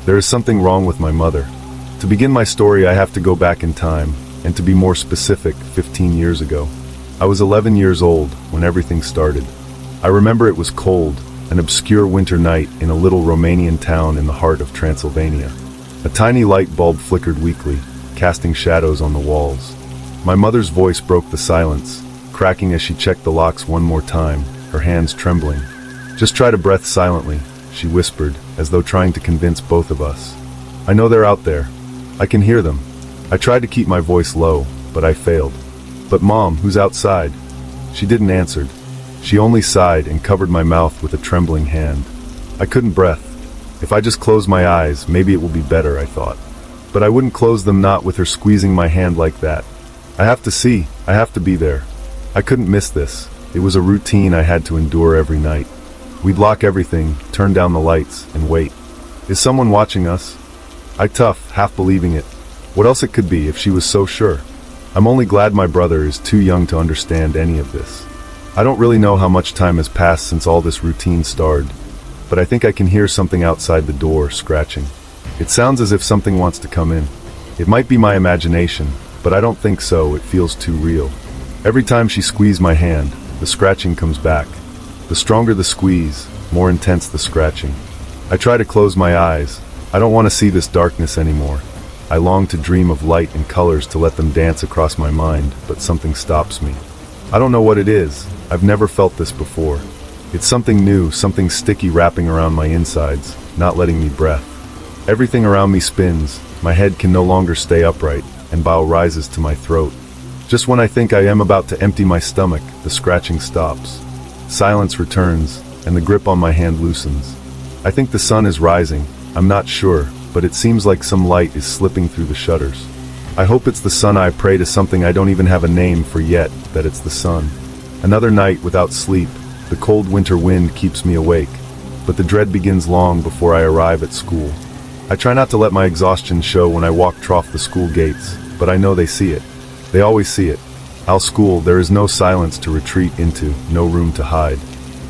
There is something wrong with my mother. To begin my story, I have to go back in time, and to be more specific, 15 years ago. I was 11 years old when everything started. I remember it was cold, an obscure winter night in a little Romanian town in the heart of Transylvania. A tiny light bulb flickered weakly, casting shadows on the walls. My mother's voice broke the silence, cracking as she checked the locks one more time, her hands trembling. "Just try to breathe silently," she whispered, as though trying to convince both of us. "I know they're out there. I can hear them." I tried to keep my voice low, but I failed. "But Mom, who's outside?" She didn't answer. She only sighed and covered my mouth with a trembling hand. I couldn't breathe. If I just close my eyes, maybe it will be better, I thought. But I wouldn't close them, not with her squeezing my hand like that. I have to see, I have to be there. I couldn't miss this. It was a routine I had to endure every night. We'd lock everything, turn down the lights, and wait. Is someone watching us? I tough, half believing it. What else it could be if she was so sure? I'm only glad my brother is too young to understand any of this. I don't really know how much time has passed since all this routine started, but I think I can hear something outside the door scratching. It sounds as if something wants to come in. It might be my imagination, but I don't think so, it feels too real. Every time she squeezed my hand, the scratching comes back. The stronger the squeeze, more intense the scratching. I try to close my eyes. I don't want to see this darkness anymore. I long to dream of light and colors, to let them dance across my mind, but something stops me. I don't know what it is. I've never felt this before. It's something new, something sticky wrapping around my insides, not letting me breathe. Everything around me spins, my head can no longer stay upright, and bile rises to my throat. Just when I think I am about to empty my stomach, the scratching stops. Silence returns, and the grip on my hand loosens. I think the sun is rising, I'm not sure, but it seems like some light is slipping through the shutters. I hope it's the sun. I pray to something I don't even have a name for yet, that it's the sun. Another night without sleep. The cold winter wind keeps me awake, but the dread begins long before I arrive at school. I try not to let my exhaustion show when I walk off the school gates, but I know they see it. They always see it. Our school, there is no silence to retreat into, no room to hide.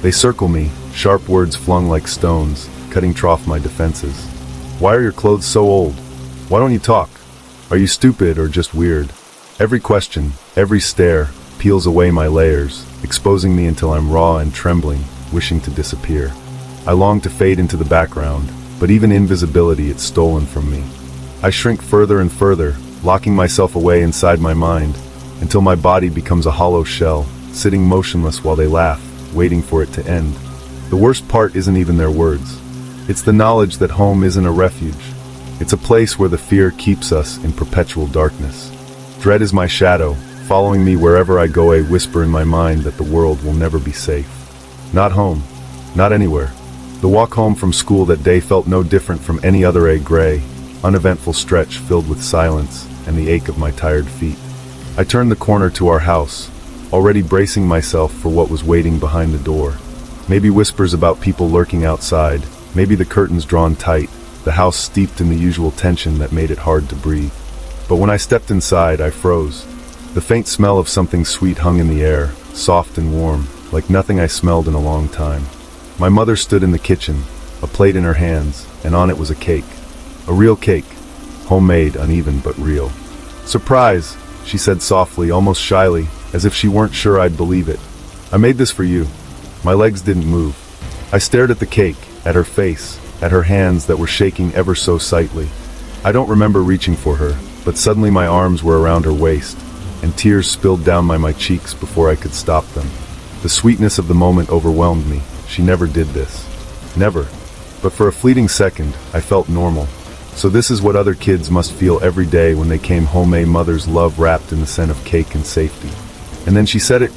They circle me, sharp words flung like stones, cutting off my defenses. Why are your clothes so old? Why don't you talk? Are you stupid or just weird? Every question, every stare, peels away my layers, exposing me until I'm raw and trembling, wishing to disappear. I long to fade into the background, but even invisibility is stolen from me. I shrink further and further, locking myself away inside my mind, until my body becomes a hollow shell, sitting motionless while they laugh, waiting for it to end. The worst part isn't even their words. It's the knowledge that home isn't a refuge. It's a place where the fear keeps us in perpetual darkness. Dread is my shadow, following me wherever I go, a whisper in my mind that the world will never be safe. Not home, not anywhere. The walk home from school that day felt no different from any other, a gray, uneventful stretch filled with silence and the ache of my tired feet. I turned the corner to our house, already bracing myself for what was waiting behind the door. Maybe whispers about people lurking outside, maybe the curtains drawn tight, the house steeped in the usual tension that made it hard to breathe. But when I stepped inside, I froze. The faint smell of something sweet hung in the air, soft and warm, like nothing I smelled in a long time. My mother stood in the kitchen, a plate in her hands, and on it was a cake. A real cake. Homemade, uneven, but real. "Surprise," she said softly, almost shyly, as if she weren't sure I'd believe it. "I made this for you." My legs didn't move. I stared at the cake, at her face, at her hands that were shaking ever so slightly. I don't remember reaching for her, but suddenly my arms were around her waist, and tears spilled down my cheeks before I could stop them. The sweetness of the moment overwhelmed me. She never did this. Never. But for a fleeting second, I felt normal. So this is what other kids must feel every day when they came home, a mother's love wrapped in the scent of cake and safety. And then she said it,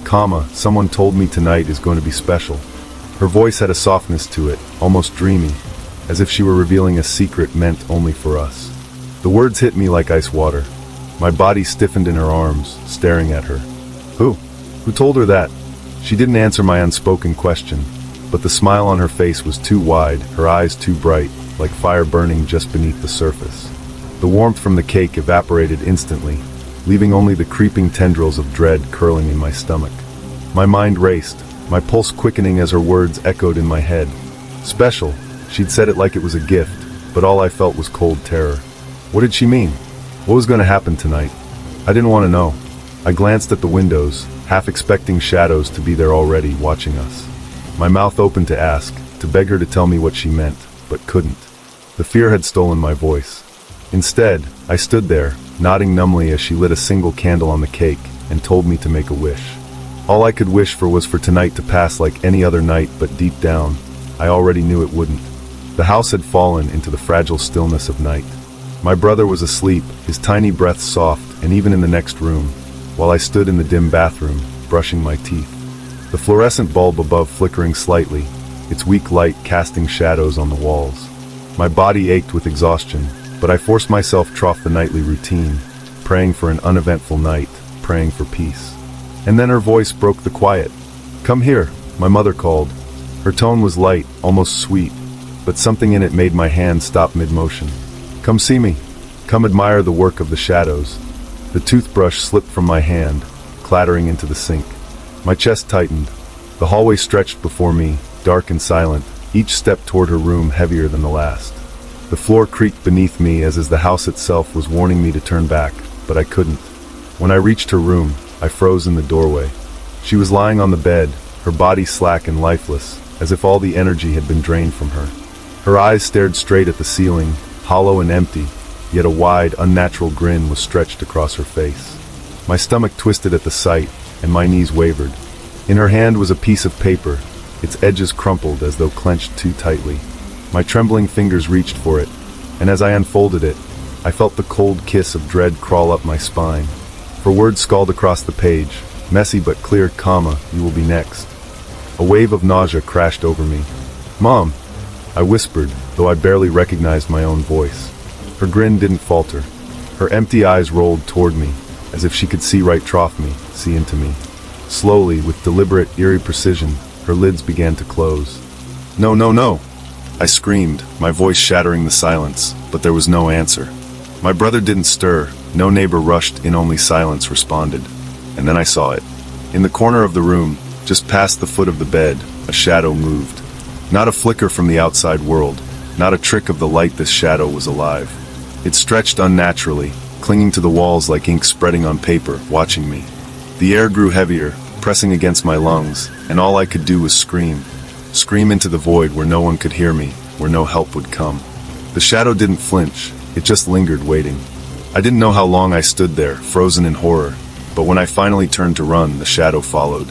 "Someone told me tonight is going to be special." Her voice had a softness to it, almost dreamy, as if she were revealing a secret meant only for us. The words hit me like ice water. My body stiffened in her arms, staring at her. Who? Who told her that? She didn't answer my unspoken question, but the smile on her face was too wide, her eyes too bright, like fire burning just beneath the surface. The warmth from the cake evaporated instantly, leaving only the creeping tendrils of dread curling in my stomach. My mind raced, my pulse quickening as her words echoed in my head. Special, she'd said it like it was a gift, but all I felt was cold terror. What did she mean? What was going to happen tonight? I didn't want to know. I glanced at the windows, half expecting shadows to be there already, watching us. My mouth opened to ask, to beg her to tell me what she meant, but couldn't. The fear had stolen my voice. Instead, I stood there, nodding numbly as she lit a single candle on the cake and told me to make a wish. All I could wish for was for tonight to pass like any other night, but deep down, I already knew it wouldn't. The house had fallen into the fragile stillness of night. My brother was asleep, his tiny breath soft, and even in the next room, while I stood in the dim bathroom, brushing my teeth. The fluorescent bulb above flickering slightly, its weak light casting shadows on the walls. My body ached with exhaustion, but I forced myself to trough the nightly routine, praying for an uneventful night, praying for peace. And then her voice broke the quiet. "Come here," my mother called. Her tone was light, almost sweet, but something in it made my hand stop mid-motion. "Come see me. Come admire the work of the shadows." The toothbrush slipped from my hand, clattering into the sink. My chest tightened. The hallway stretched before me, dark and silent, each step toward her room heavier than the last. The floor creaked beneath me as the house itself was warning me to turn back, but I couldn't. When I reached her room, I froze in the doorway. She was lying on the bed, her body slack and lifeless, as if all the energy had been drained from her. Her eyes stared straight at the ceiling, hollow and empty, yet a wide, unnatural grin was stretched across her face. My stomach twisted at the sight, and my knees wavered. In her hand was a piece of paper, its edges crumpled as though clenched too tightly. My trembling fingers reached for it, and as I unfolded it, I felt the cold kiss of dread crawl up my spine. For words scrawled across the page, messy but clear, "You will be next." A wave of nausea crashed over me. "Mom," I whispered, though I barely recognized my own voice. Her grin didn't falter. Her empty eyes rolled toward me, as if she could see right through me, see into me. Slowly, with deliberate, eerie precision, her lids began to close. "No, no, no!" I screamed, my voice shattering the silence, but there was no answer. My brother didn't stir, no neighbor rushed in, only silence responded. And then I saw it. In the corner of the room, just past the foot of the bed, a shadow moved. Not a flicker from the outside world, not a trick of the light. This shadow was alive. It stretched unnaturally, clinging to the walls like ink spreading on paper, watching me. The air grew heavier, pressing against my lungs, and all I could do was scream. Scream into the void where no one could hear me, where no help would come. The shadow didn't flinch, it just lingered, waiting. I didn't know how long I stood there, frozen in horror, but when I finally turned to run, the shadow followed.